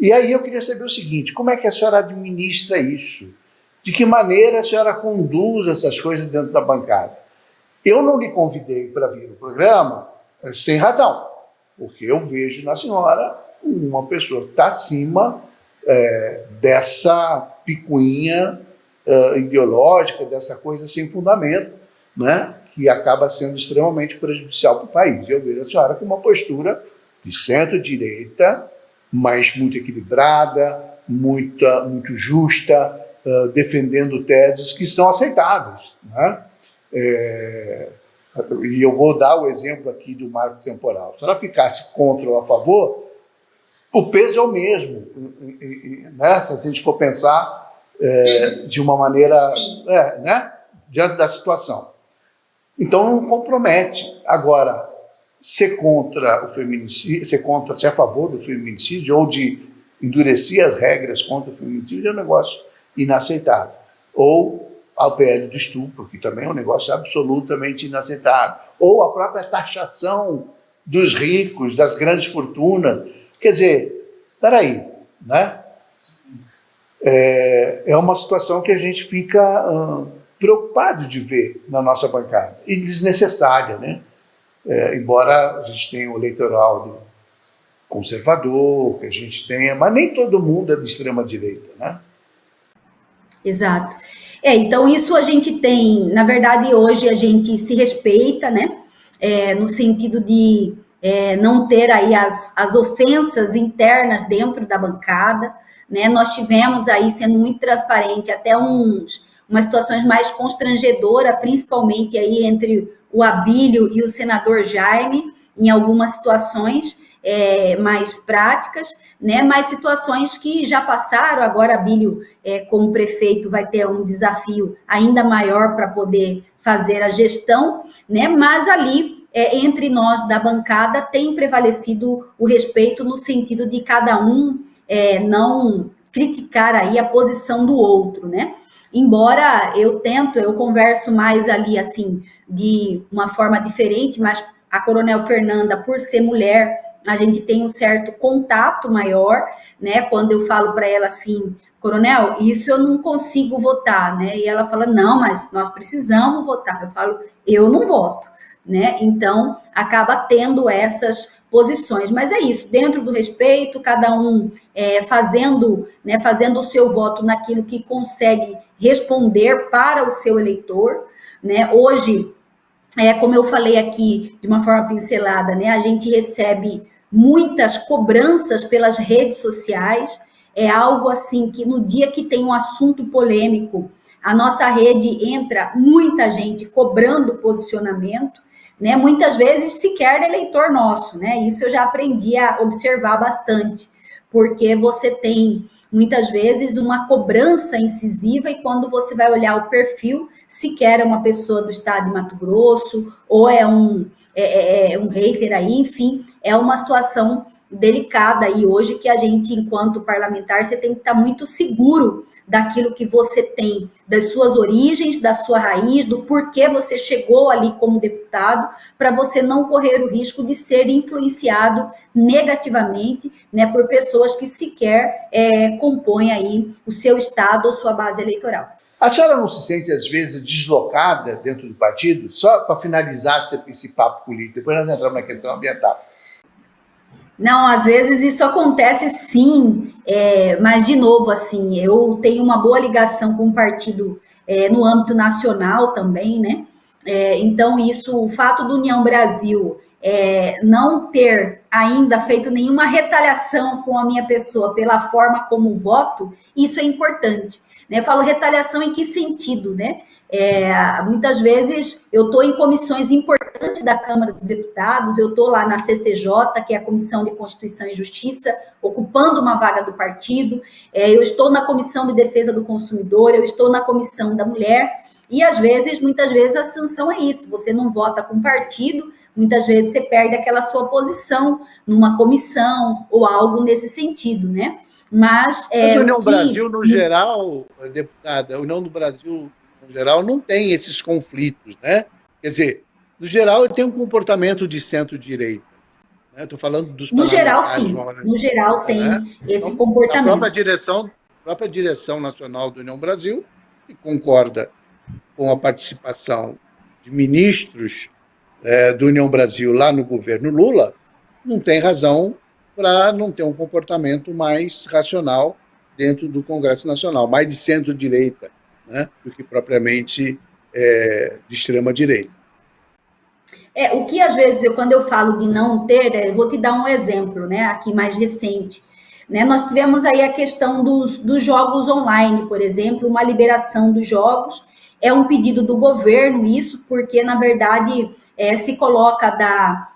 E aí eu queria saber o seguinte, como é que a senhora administra isso? De que maneira a senhora conduz essas coisas dentro da bancada? Eu não lhe convidei para vir no programa sem razão, porque eu vejo na senhora uma pessoa que está acima dessa picuinha ideológica, dessa coisa sem fundamento, né, que acaba sendo extremamente prejudicial para o país. Eu vejo a senhora com uma postura de centro-direita, mas muito equilibrada, muito justa, defendendo teses que são aceitáveis, né? E eu vou dar o exemplo aqui do marco temporal. Se ela ficasse contra ou a favor, o peso é o mesmo, né? Se a gente for pensar de uma maneira, né? Diante da situação. Então não compromete. Agora, ser contra o feminicídio, ser a favor do feminicídio ou de endurecer as regras contra o feminicídio é um negócio inaceitável. Ou ao PL do estupro, que também é um negócio absolutamente inaceitável. Ou a própria taxação dos ricos, das grandes fortunas. Quer dizer, peraí, né? É uma situação que a gente fica preocupado de ver na nossa bancada. E desnecessária, né? Embora a gente tenha o eleitoral conservador, que a gente tenha, mas nem todo mundo é de extrema-direita, né? Exato. Então isso a gente tem, na verdade, hoje a gente se respeita, né? No sentido de não ter aí as ofensas internas dentro da bancada, né? Nós tivemos aí, sendo muito transparente, até umas situações mais constrangedoras, principalmente aí entre o Abílio e o senador Jaime, em algumas situações mais práticas, né? Mas situações que já passaram. Agora Abílio, como prefeito, vai ter um desafio ainda maior para poder fazer a gestão, né? Mas ali, entre nós da bancada, tem prevalecido o respeito no sentido de cada um não criticar aí a posição do outro, né? Embora eu converso mais ali, assim, de uma forma diferente, mas a Coronel Fernanda, por ser mulher, a gente tem um certo contato maior, né? Quando eu falo para ela assim, Coronel, isso eu não consigo votar, né? E ela fala, não, mas nós precisamos votar. Eu falo, eu não voto, né? Então, acaba tendo essas posições. Mas é isso, dentro do respeito, cada um fazendo o seu voto naquilo que consegue responder para o seu eleitor, né? Hoje, como eu falei aqui de uma forma pincelada, né? A gente recebe muitas cobranças pelas redes sociais, é algo assim que no dia que tem um assunto polêmico, a nossa rede entra muita gente cobrando posicionamento, né? Muitas vezes sequer eleitor nosso, né? Isso eu já aprendi a observar bastante, porque você tem muitas vezes uma cobrança incisiva e quando você vai olhar o perfil, sequer é uma pessoa do estado de Mato Grosso ou é um hater aí, enfim, é uma situação delicada aí hoje que a gente, enquanto parlamentar, você tem que estar muito seguro daquilo que você tem, das suas origens, da sua raiz, do porquê você chegou ali como deputado, para você não correr o risco de ser influenciado negativamente, né, por pessoas que sequer compõem aí o seu estado ou sua base eleitoral. A senhora não se sente, às vezes, deslocada dentro do partido? Só para finalizar esse papo político, depois nós entramos na questão ambiental. Não, às vezes isso acontece sim, mas de novo, assim, eu tenho uma boa ligação com o partido no âmbito nacional também, né? Então, isso, o fato do União Brasil não ter ainda feito nenhuma retaliação com a minha pessoa pela forma como voto, isso é importante. Né? Eu falo retaliação em que sentido, né? Muitas vezes eu estou em comissões importantes da Câmara dos Deputados, eu estou lá na CCJ, que é a Comissão de Constituição e Justiça, ocupando uma vaga do partido, eu estou na Comissão de Defesa do Consumidor, eu estou na Comissão da Mulher, e muitas vezes a sanção é isso, você não vota com partido, muitas vezes você perde aquela sua posição numa comissão ou algo nesse sentido, né? Mas a União Brasil, no geral, deputada, a União do Brasil, no geral, não tem esses conflitos, né? Quer dizer, no geral, ele tem um comportamento de centro-direita. Né? Estou falando dos parlamentares. No geral, sim. No geral, tem esse comportamento. A própria direção nacional da União Brasil, que concorda com a participação de ministros da União Brasil lá no governo Lula, não tem razão para não ter um comportamento mais racional dentro do Congresso Nacional, mais de centro-direita, né, do que propriamente de extrema-direita. O que às vezes, quando eu falo de não ter, eu vou te dar um exemplo, né, aqui mais recente. Né, nós tivemos aí a questão dos jogos online, por exemplo, uma liberação dos jogos, é um pedido do governo isso, porque, na verdade, se coloca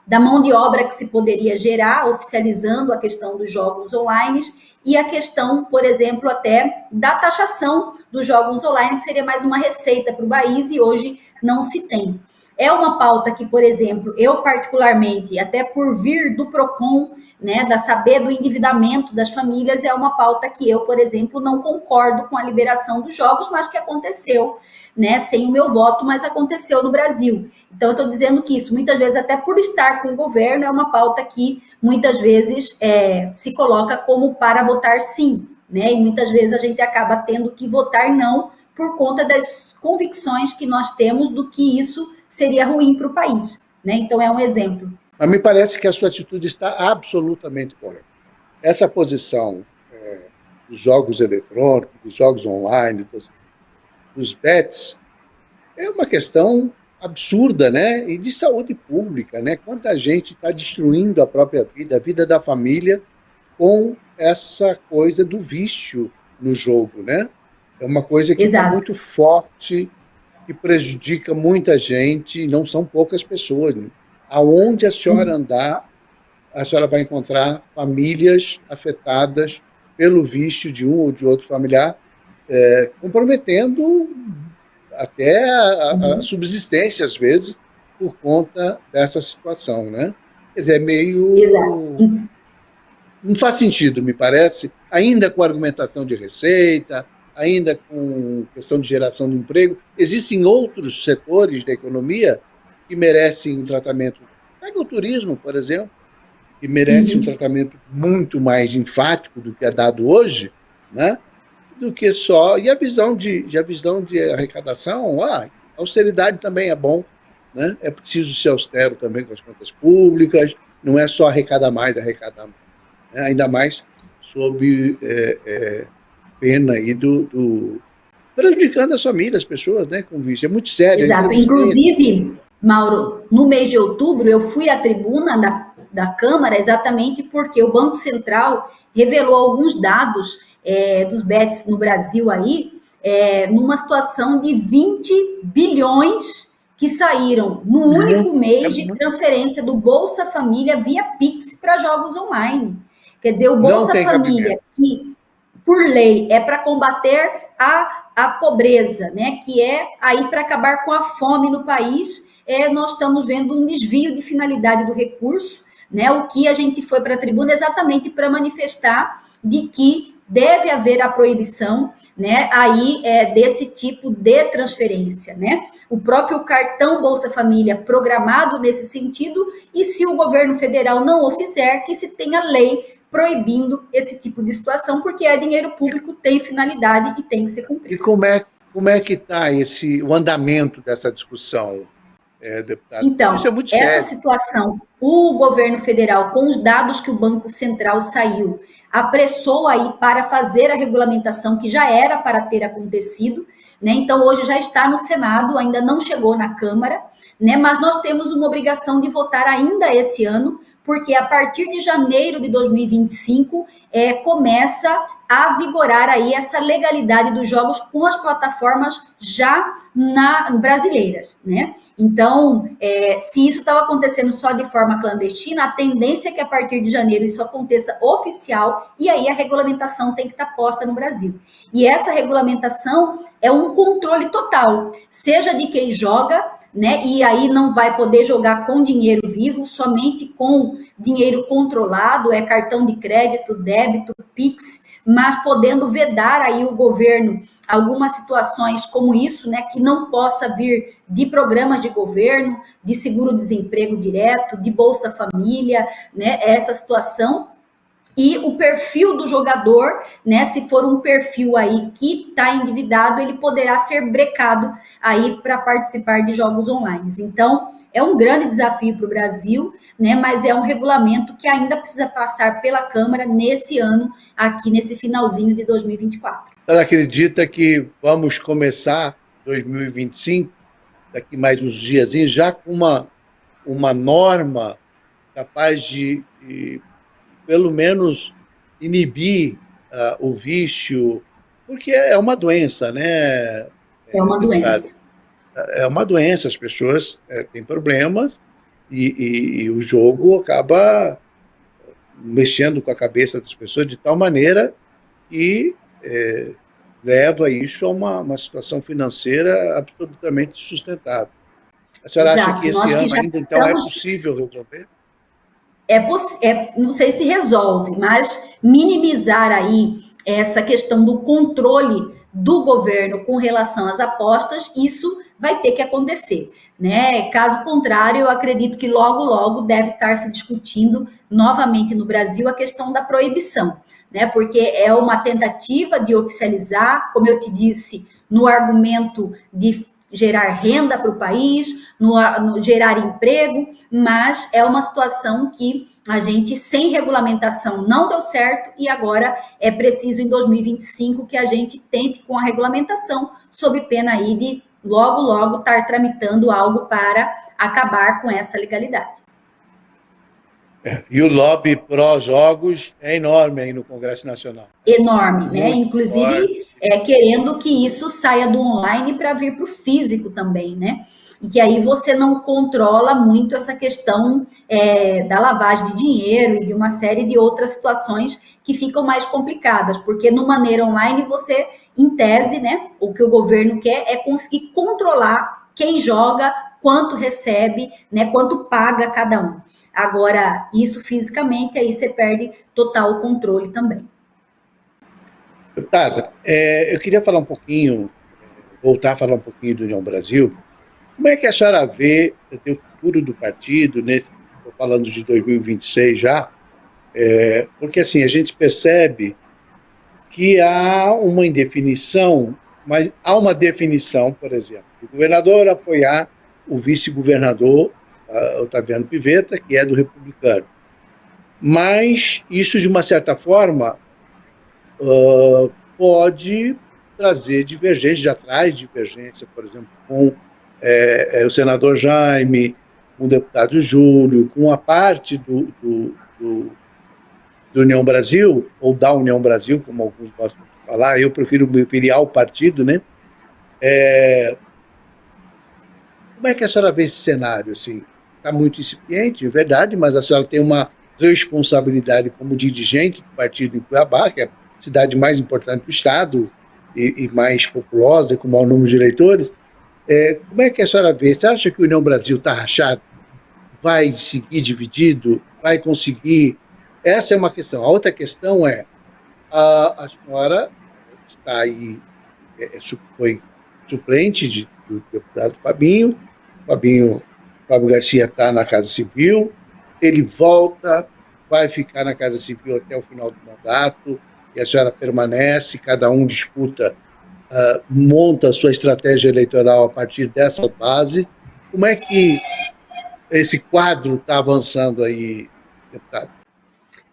da mão de obra que se poderia gerar, oficializando a questão dos jogos online, e a questão, por exemplo, até da taxação dos jogos online, que seria mais uma receita para o país, e hoje não se tem. É uma pauta que, por exemplo, eu particularmente, até por vir do PROCON, né, da saber do endividamento das famílias, é uma pauta que eu, por exemplo, não concordo com a liberação dos jogos, mas que aconteceu, né, sem o meu voto, mas aconteceu no Brasil. Então, eu estou dizendo que isso, muitas vezes, até por estar com o governo, é uma pauta que, muitas vezes, se coloca como para votar sim, né, e muitas vezes a gente acaba tendo que votar não, por conta das convicções que nós temos do que isso seria ruim para o país, né? Então, é um exemplo. Mas me parece que a sua atitude está absolutamente correta. Essa posição dos jogos eletrônicos, dos jogos online, dos bets, é uma questão absurda, né? E de saúde pública, né? Quanta gente está destruindo a própria vida, a vida da família, com essa coisa do vício no jogo, né? É uma coisa que está muito forte, que prejudica muita gente, não são poucas pessoas. Aonde a senhora andar, a senhora vai encontrar famílias afetadas pelo vício de um ou de outro familiar, comprometendo até a subsistência, às vezes, por conta dessa situação, né? Quer dizer, é meio... Exato. Não faz sentido, me parece, ainda com argumentação de receita, ainda com questão de geração de emprego. Existem outros setores da economia que merecem um tratamento. Pega o turismo, por exemplo, que merece um tratamento muito mais enfático do que é dado hoje, né? Do que só... E a visão de arrecadação, a austeridade também é bom, né? É preciso ser austero também com as contas públicas, não é só arrecadar mais, arrecadar mais, né? Ainda mais sob pena aí prejudicando as famílias, as pessoas, né, com vício. É muito sério. Exato. Inclusive, Mauro, no mês de outubro, eu fui à tribuna da Câmara exatamente porque o Banco Central revelou alguns dados dos bets no Brasil aí, numa situação de 20 bilhões que saíram no único mês de transferência do Bolsa Família via Pix para jogos online. Quer dizer, o Bolsa Família, que por lei é para combater a pobreza, né, que é aí para acabar com a fome no país, nós estamos vendo um desvio de finalidade do recurso, né, o que a gente foi para a tribuna exatamente para manifestar de que deve haver a proibição, né, aí desse tipo de transferência, né, o próprio cartão Bolsa Família programado nesse sentido, e se o governo federal não o fizer, que se tenha lei proibindo esse tipo de situação, porque é dinheiro público, tem finalidade e tem que ser cumprido. E como é que está o andamento dessa discussão, deputado? Então, isso é muito essa sério. situação, o governo federal, com os dados que o Banco Central saiu, apressou aí para fazer a regulamentação que já era para ter acontecido, né? Então, hoje já está no Senado, ainda não chegou na Câmara, né? Mas nós temos uma obrigação de votar ainda esse ano, porque a partir de janeiro de 2025 começa a vigorar aí essa legalidade dos jogos com as plataformas já brasileiras, né? Então, se isso estava acontecendo só de forma clandestina, a tendência é que a partir de janeiro isso aconteça oficial, e aí a regulamentação tem que estar posta no Brasil. E essa regulamentação é um controle total, seja de quem joga, né? E aí não vai poder jogar com dinheiro vivo, somente com dinheiro controlado, cartão de crédito, débito, Pix, mas podendo vedar aí o governo algumas situações como isso, né, que não possa vir de programas de governo, de seguro-desemprego direto, de Bolsa Família, né, essa situação. E o perfil do jogador, né, se for um perfil aí que está endividado, ele poderá ser brecado aí para participar de jogos online. Então, é um grande desafio para o Brasil, né, mas é um regulamento que ainda precisa passar pela Câmara nesse ano, aqui nesse finalzinho de 2024. Ela acredita que vamos começar 2025, daqui mais uns diazinhos, já com uma norma capaz de pelo menos inibir o vício, porque é uma doença, né? É uma doença. É uma doença, as pessoas têm problemas e o jogo acaba mexendo com a cabeça das pessoas de tal maneira que leva isso a uma situação financeira absolutamente sustentável. A senhora acha que esse ano ainda, então, é possível resolver? Não sei se resolve, mas minimizar aí essa questão do controle do governo com relação às apostas, isso vai ter que acontecer, né? Caso contrário, eu acredito que logo deve estar se discutindo novamente no Brasil a questão da proibição, né? Porque é uma tentativa de oficializar, como eu te disse, no argumento de gerar renda para o país, no gerar emprego, mas é uma situação que a gente, sem regulamentação, não deu certo, e agora é preciso, em 2025, que a gente tente com a regulamentação, sob pena aí de logo estar tramitando algo para acabar com essa legalidade. E o lobby pró-jogos é enorme aí no Congresso Nacional. Enorme, né? Inclusive, querendo que isso saia do online para vir para o físico também, né? E que aí você não controla muito essa questão da lavagem de dinheiro e de uma série de outras situações que ficam mais complicadas, porque no maneira online você, em tese, né, o que o governo quer é conseguir controlar quem joga, quanto recebe, né, quanto paga cada um. Agora, isso fisicamente, aí você perde total controle também. Deputada, eu queria falar um pouquinho, voltar a falar um pouquinho do União Brasil. Como é que a senhora vê o futuro do partido, estou falando de 2026 já, porque assim, a gente percebe que há uma indefinição, mas há uma definição, por exemplo, o governador apoiar o vice-governador Otaviano Pivetta, que é do Republicano. Mas isso, de uma certa forma, pode trazer divergência, já traz divergência, por exemplo, com o senador Jaime, com o deputado Júlio, com a parte do União Brasil, ou da União Brasil, como alguns gostam de falar, eu prefiro me referir ao partido, né? Como é que a senhora vê esse cenário? Assim, está muito incipiente, é verdade, mas a senhora tem uma responsabilidade como dirigente do partido em Cuiabá, que é a cidade mais importante do estado e mais populosa, com o maior número de eleitores. Como é que a senhora vê? Você acha que a União Brasil está rachado? Vai seguir dividido? Vai conseguir? Essa é uma questão. A outra questão é, a senhora está aí, foi suplente do deputado Fábio Garcia está na Casa Civil, ele volta, vai ficar na Casa Civil até o final do mandato, e a senhora permanece, cada um disputa, monta a sua estratégia eleitoral a partir dessa base. Como é que esse quadro está avançando aí, deputado?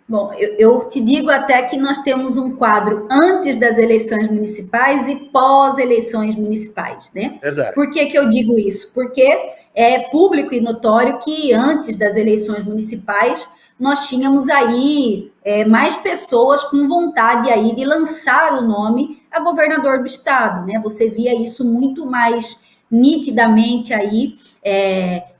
Bom, eu te digo até que nós temos um quadro antes das eleições municipais e pós-eleições municipais, né? Verdade. Por que eu digo isso? Porque é público e notório que antes das eleições municipais nós tínhamos aí mais pessoas com vontade aí de lançar o nome a governador do estado, né? Você via isso muito mais nitidamente aí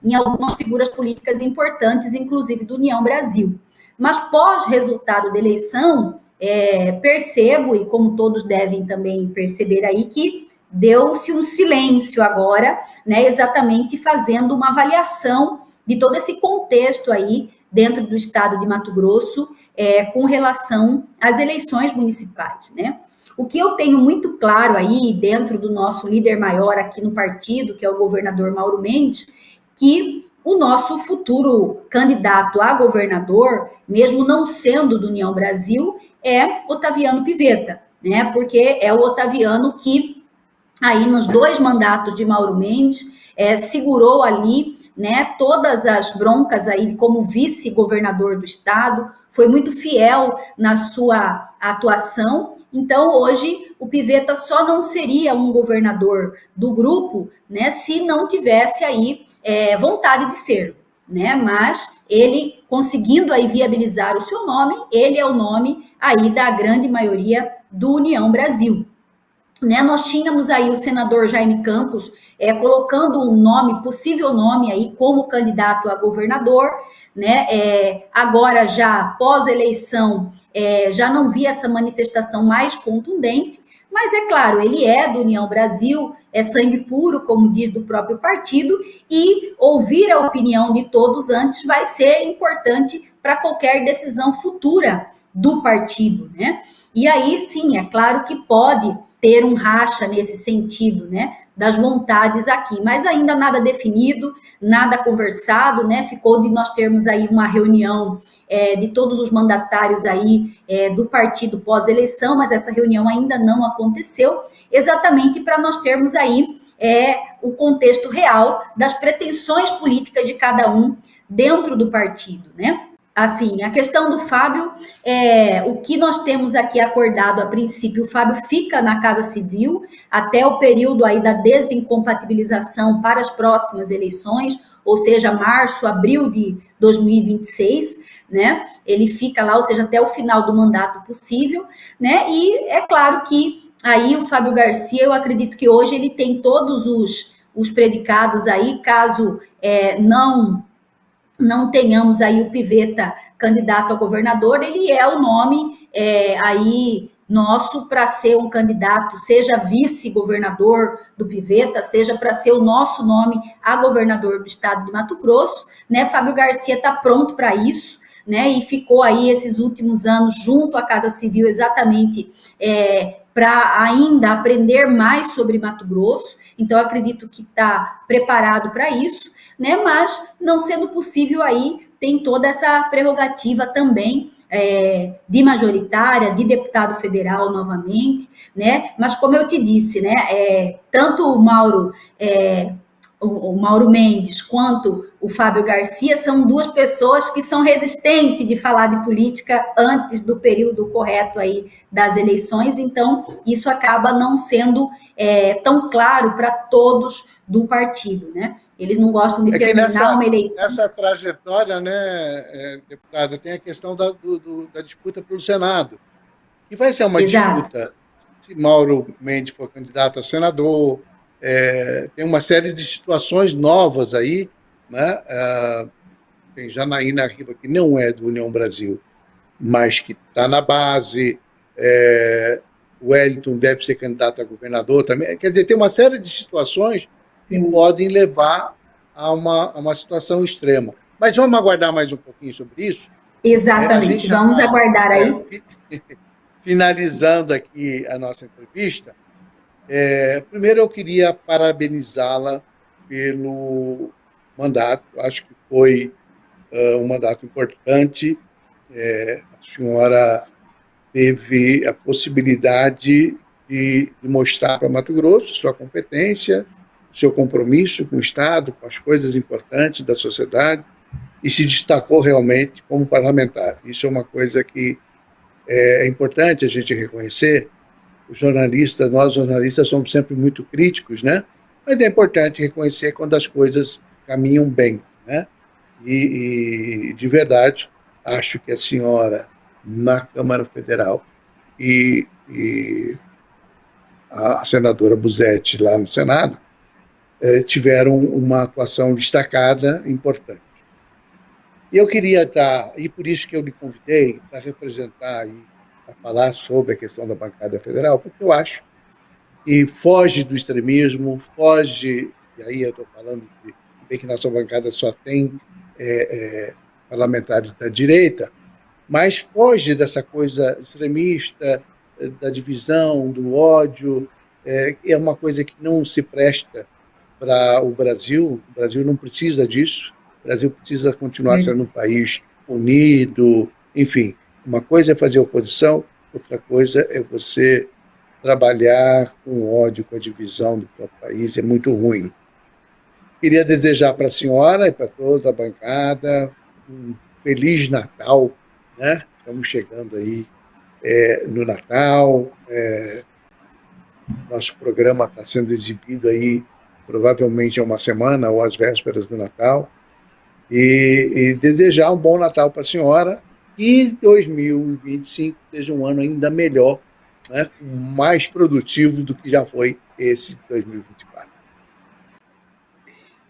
em algumas figuras políticas importantes, inclusive do União Brasil. Mas pós-resultado da eleição, percebo, e como todos devem também perceber aí, que deu-se um silêncio agora, né, exatamente fazendo uma avaliação de todo esse contexto aí dentro do estado de Mato Grosso, com relação às eleições municipais, né? O que eu tenho muito claro aí, dentro do nosso líder maior aqui no partido, que é o governador Mauro Mendes, que o nosso futuro candidato a governador, mesmo não sendo do União Brasil, é Otaviano Pivetta, né? Porque é o Otaviano que, aí nos 2 mandatos de Mauro Mendes, segurou ali, né, todas as broncas aí como vice-governador do estado, foi muito fiel na sua atuação. Então, hoje, o Pivetta só não seria um governador do grupo, né, se não tivesse aí vontade de ser, né? Mas ele conseguindo aí viabilizar o seu nome, ele é o nome aí da grande maioria do União Brasil. Né, nós tínhamos aí o senador Jaime Campos colocando um nome, possível nome aí como candidato a governador, né? Agora já pós-eleição já não vi essa manifestação mais contundente, mas é claro, ele é do União Brasil, é sangue puro, como diz do próprio partido, e ouvir a opinião de todos antes vai ser importante para qualquer decisão futura do partido, né? E aí sim, é claro que pode ter um racha nesse sentido, né, das vontades aqui, mas ainda nada definido, nada conversado, né, ficou de nós termos aí uma reunião de todos os mandatários aí do partido pós-eleição, mas essa reunião ainda não aconteceu, exatamente para nós termos aí o contexto real das pretensões políticas de cada um dentro do partido, né. Assim, a questão do Fábio, o que nós temos aqui acordado a princípio, o Fábio fica na Casa Civil até o período aí da desincompatibilização para as próximas eleições, ou seja, março, abril de 2026, né? Ele fica lá, ou seja, até o final do mandato possível, né? E é claro que aí o Fábio Garcia, eu acredito que hoje ele tem todos os predicados aí, caso não tenhamos aí o Pivetta candidato a governador, ele é o nome aí nosso para ser um candidato, seja vice-governador do Pivetta, seja para ser o nosso nome a governador do estado de Mato Grosso, né? Fábio Garcia está pronto para isso, né? E ficou aí esses últimos anos junto à Casa Civil exatamente para ainda aprender mais sobre Mato Grosso, então eu acredito que está preparado para isso, né? Mas não sendo possível aí, tem toda essa prerrogativa também de majoritária, de deputado federal novamente, né? Mas como eu te disse, né? Tanto o Mauro o Mauro Mendes quanto o Fábio Garcia são duas pessoas que são resistentes de falar de política antes do período correto aí das eleições, então isso acaba não sendo tão claro para todos do partido, né? Eles não gostam de terminar uma eleição. Nessa trajetória, né, deputada, tem a questão da disputa pelo Senado, que vai ser uma disputa, se Mauro Mendes for candidato a senador, tem uma série de situações novas aí, né? Tem Janaína Riba, que não é do União Brasil, mas que está na base, o Wellington deve ser candidato a governador também. Quer dizer, tem uma série de situações que podem levar a uma situação extrema. Mas vamos aguardar mais um pouquinho sobre isso? Exatamente, vamos aguardar aí. Finalizando aqui a nossa entrevista, primeiro eu queria parabenizá-la pelo mandato, acho que foi um mandato importante. A senhora teve a possibilidade de mostrar para Mato Grosso sua competência, seu compromisso com o Estado, com as coisas importantes da sociedade, e se destacou realmente como parlamentar. Isso é uma coisa que é importante a gente reconhecer. Nós jornalistas somos sempre muito críticos, né? Mas é importante reconhecer quando as coisas caminham bem, né? E de verdade, acho que a senhora, na Câmara Federal, e a senadora Buzzetti, lá no Senado, tiveram uma atuação destacada, importante. E eu queria e por isso que eu lhe convidei para representar e para falar sobre a questão da bancada federal, porque eu acho que foge do extremismo, foge, e aí eu estou falando bem que nossa bancada só tem parlamentares da direita, mas foge dessa coisa extremista, da divisão, do ódio, é uma coisa que não se presta para o Brasil. O Brasil não precisa disso. O Brasil precisa continuar sendo um país unido, enfim. Uma coisa é fazer oposição, outra coisa é você trabalhar com ódio, com a divisão do próprio país, é muito ruim. Queria desejar para a senhora e para toda a bancada um Feliz Natal, né? Estamos chegando aí no Natal, nosso programa está sendo exibido aí provavelmente há uma semana ou às vésperas do Natal, e desejar um bom Natal para a senhora e 2025 seja um ano ainda melhor, né? Mais produtivo do que já foi esse 2024.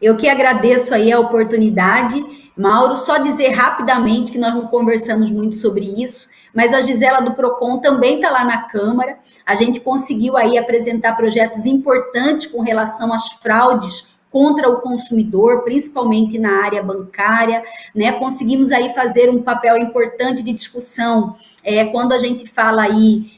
Eu que agradeço aí a oportunidade, Mauro, só dizer rapidamente que nós não conversamos muito sobre isso, mas a Gisela do Procon também está lá na Câmara. A gente conseguiu aí apresentar projetos importantes com relação às fraudes contra o consumidor, principalmente na área bancária, né? Conseguimos aí fazer um papel importante de discussão quando a gente fala aí,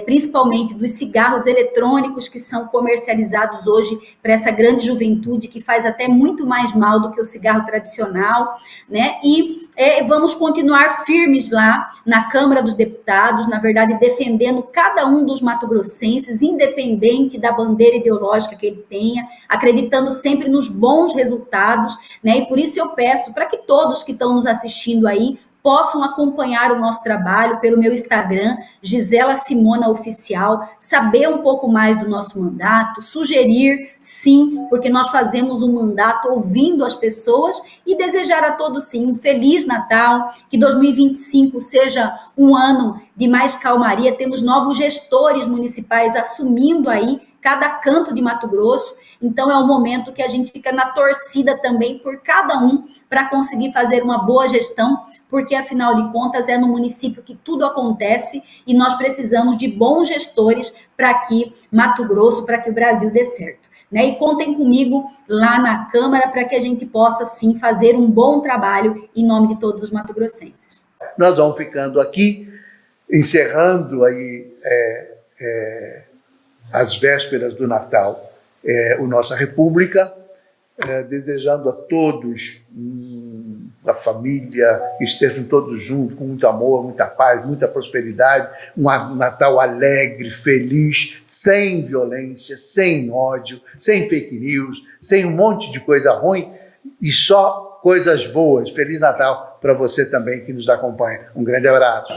principalmente dos cigarros eletrônicos que são comercializados hoje para essa grande juventude, que faz até muito mais mal do que o cigarro tradicional, né? E vamos continuar firmes lá na Câmara dos Deputados, na verdade, defendendo cada um dos mato-grossenses, independente da bandeira ideológica que ele tenha, acreditando sempre nos bons resultados, né? E por isso eu peço para que todos que estão nos assistindo aí possam acompanhar o nosso trabalho pelo meu Instagram, Gisela Simona Oficial, saber um pouco mais do nosso mandato, sugerir, sim, porque nós fazemos um mandato ouvindo as pessoas, e desejar a todos, sim, um Feliz Natal, que 2025 seja um ano de mais calmaria. Temos novos gestores municipais assumindo aí cada canto de Mato Grosso, então é um momento que a gente fica na torcida também por cada um para conseguir fazer uma boa gestão, porque afinal de contas é no município que tudo acontece e nós precisamos de bons gestores para que Mato Grosso, para que o Brasil dê certo, né? E contem comigo lá na Câmara para que a gente possa sim fazer um bom trabalho em nome de todos os mato-grossenses. Nós vamos ficando aqui, encerrando aí as vésperas do Natal, a nossa República, desejando a todos da família, estejam todos juntos, com muito amor, muita paz, muita prosperidade, um Natal alegre, feliz, sem violência, sem ódio, sem fake news, sem um monte de coisa ruim e só coisas boas. Feliz Natal para você também que nos acompanha. Um grande abraço.